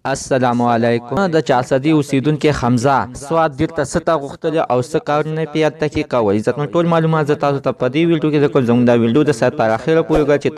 السلام علیکم د چاسدي اوسیدونکو حمزه سواد بیرته ستا غوښتل او څه کارونه پې هلته کې کوئ. عزتمن ټول معلومات زه تاسو ته په دې ویډیو کې درکوم. زموږ دا ویډیو د سر تر اخره پورې وګورئ چې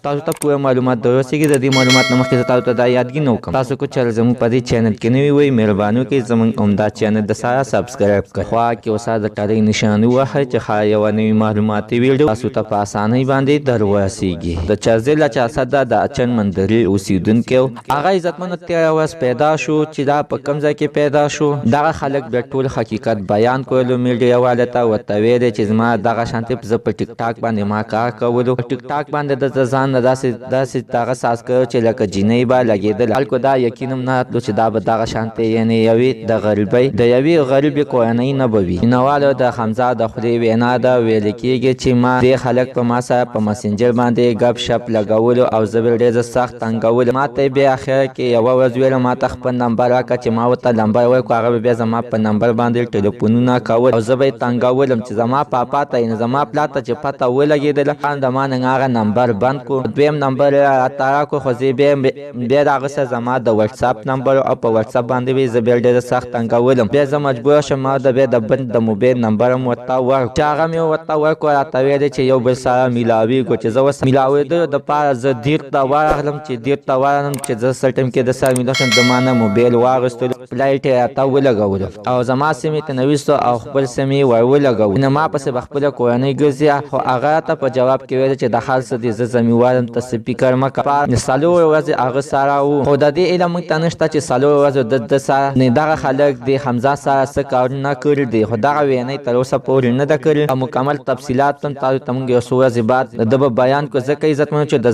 تاسو ته پوره معلومات در ورسېږي. د دې معلومات نه مخکې زه تاسو ته دا یادګي نه وکړم، تاسو که چېرې زموږ په دې چینل کې نوي وئ مهرباني وکړئ زموږ عمده چینل د سره سبسکرایب کړئ. خوا کې اوسه د ټرۍ نشان ووهئ چې ښایي یوه نوې معلوماتي ویډیو تاسو ته په اسانۍ باندې در ورسېږي. د چرزي له چاسده د اچن مندرې اوسیدونکی هغه عزتمنو تېره ورځ پیدا شو چې دا په کوم ځای کې پیدا شو. دغه خلک بیا ټول حقیقت بیان کولو میډیا والو ته، ورته ویل چې زما دغه شانتې زه په ټیک ټاک باندې ما کار کولو، په ټیک ټاک باندې د ځان نه داسې دغه ساز کړو چې لکه جینۍ به لګېدل. خلکو دا یقین هم نه راتلو چې دا به دغه شانتې یعنې یوې د غریبۍ د یوې غریبې کورنۍ نه به وي. مینوالو د حمزه د خولې وینا ده، ویل کېږي چې ما دې خلک په ما سره په مسنجر باندې ګپ شپ لګولو او زه به ډېر سخت تنګولم. ما ته بیا اخره کې یوه ورځ ویله ما ته خپل نمبر راکړه چې ما ورته نمبر ورکړو. هغه بیا زما په نمبر باندې ټلیفونونه کول او زه به یې تنګولم چې زما پاپا ته یعنې زما پلار ته چې پته ولګېدله د ما نه هغه نمبر بند کړو. دویم نمبر یې راته راکړو، خو زه بیا د هغه سره زما د وټساپ نمبر او په وټساپ باندې به زه بیا ډېره سخت تنګولم. بیا زه مجبوره شم ما د بیا د بند د موبایل نمبر هم ورته ورکړو چې هغه مې ورته ورکړو. راته ویل چې یو بل سره میلاوېږو چې زه اوس میلاوېدلو دپاره زه دیر ته ورغلم چې دیر ته ورغلم چې زه سل ټایم کې د سره میلاو شم. د ما نه موبایل واخیستلو، فلایټ یې راته ولګولو او زما سیم یې ته نه ویستو او خپل سیم یې ور ولګولو. نه ما پسې به خپله کورنۍ ګرځي، خو هغه راته په جواب کې ویل چې د حال څه دی، زه ذمېوار یم، ته څه فکر مه کوه. څلور ورځې هغه سره وو، خو د دې علم موږ ته نشته چې څلور ورځې د سره دغه خلک د حمزه سره څه کارونه کړي دي، خو دغه وینا تر اوسه پورې نه ده کړې او مکمل تفصیلات هم تاسو ته موږ یو څو ورځې بعد د به بیان کړو. ځکه عزتمنو چې د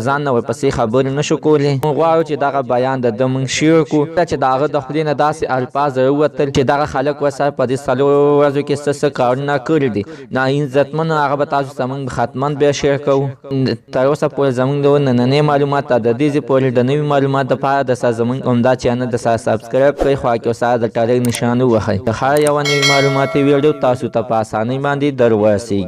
ځان نه ورپسې خبرې نه شو کولی. موږ غواړو چې دغه بیان د ده موږ شیر کړو چې د هغه د خولې نه داسې الفاظ راووتل چې دغه خلک ورسره په دې څلورو ورځو کې څه کارونه کړي دي. نه عزتمنو هغه به تاسو ته موږ حتما بیا شیر کوو. تر اوسه پورې زموږ د نننۍ معلومات د دې ځای پورې د نوي معلومات دپاره د سره زموږ عمده چینل د سره سبسکرایب کړئ. خوا کې ورسره د ټرۍ نشان ووهئ. د هر یوه نوي معلوماتي ویډیو تاسو ته په اسانۍ باندې در ورسېږي.